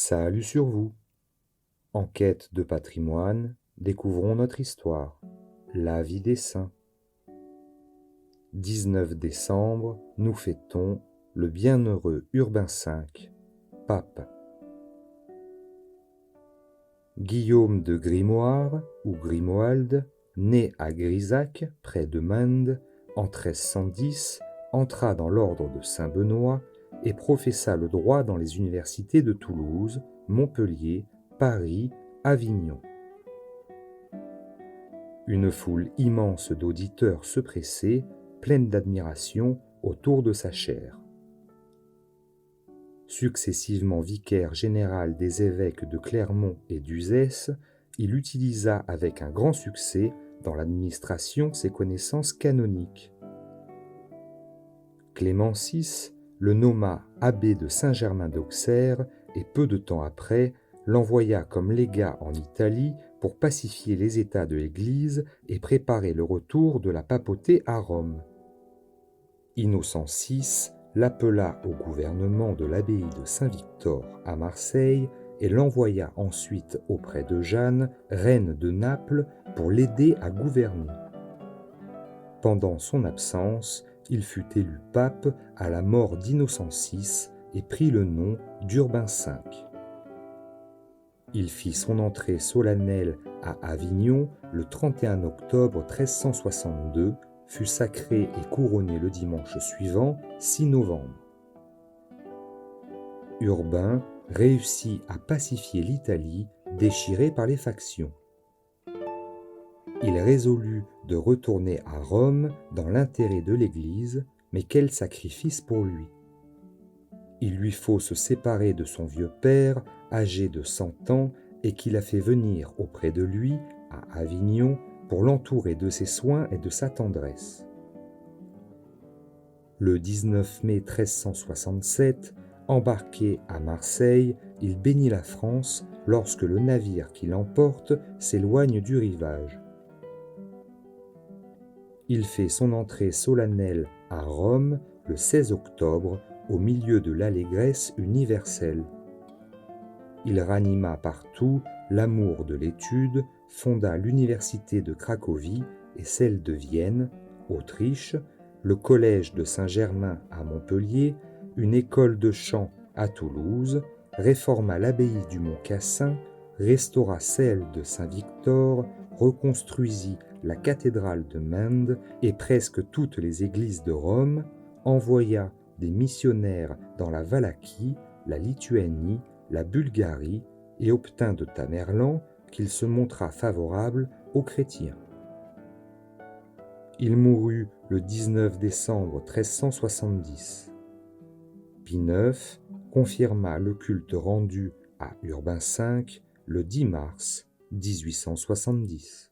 Salut sur vous! En quête de patrimoine, découvrons notre histoire, la vie des saints. 19 décembre, nous fêtons le bienheureux Urbain V, pape. Guillaume de Grimoire, ou Grimoald, né à Grisac, près de Mende, en 1310, entra dans l'ordre de Saint-Benoît et professa le droit dans les universités de Toulouse, Montpellier, Paris, Avignon. Une foule immense d'auditeurs se pressait, pleine d'admiration, autour de sa chaire. Successivement vicaire général des évêques de Clermont et d'Uzès, il utilisa avec un grand succès dans l'administration ses connaissances canoniques. Clément VI le nomma abbé de Saint-Germain d'Auxerre et peu de temps après l'envoya comme légat en Italie pour pacifier les États de l'Église et préparer le retour de la papauté à Rome. Innocent VI l'appela au gouvernement de l'abbaye de Saint-Victor à Marseille et l'envoya ensuite auprès de Jeanne, reine de Naples, pour l'aider à gouverner. Pendant son absence, il fut élu pape à la mort d'Innocent VI et prit le nom d'Urbain V. Il fit son entrée solennelle à Avignon le 31 octobre 1362, fut sacré et couronné le dimanche suivant, 6 novembre. Urbain réussit à pacifier l'Italie déchirée par les factions. Il résolut de retourner à Rome dans l'intérêt de l'Église, mais quel sacrifice pour lui! Il lui faut se séparer de son vieux père, âgé de 100 ans, et qu'il a fait venir auprès de lui, à Avignon, pour l'entourer de ses soins et de sa tendresse. Le 19 mai 1367, embarqué à Marseille, il bénit la France lorsque le navire qui l'emporte s'éloigne du rivage. Il fait son entrée solennelle à Rome le 16 octobre, au milieu de l'allégresse universelle. Il ranima partout l'amour de l'étude, fonda l'université de Cracovie et celle de Vienne, Autriche, le collège de Saint-Germain à Montpellier, une école de chant à Toulouse, réforma l'abbaye du Mont-Cassin, restaura celle de Saint-Victor, reconstruisit la cathédrale de Mende et presque toutes les églises de Rome, envoya des missionnaires dans la Valachie, la Lituanie, la Bulgarie et obtint de Tamerlan qu'il se montra favorable aux chrétiens. Il mourut le 19 décembre 1370. Pie IX confirma le culte rendu à Urbain V le 10 mars 1870.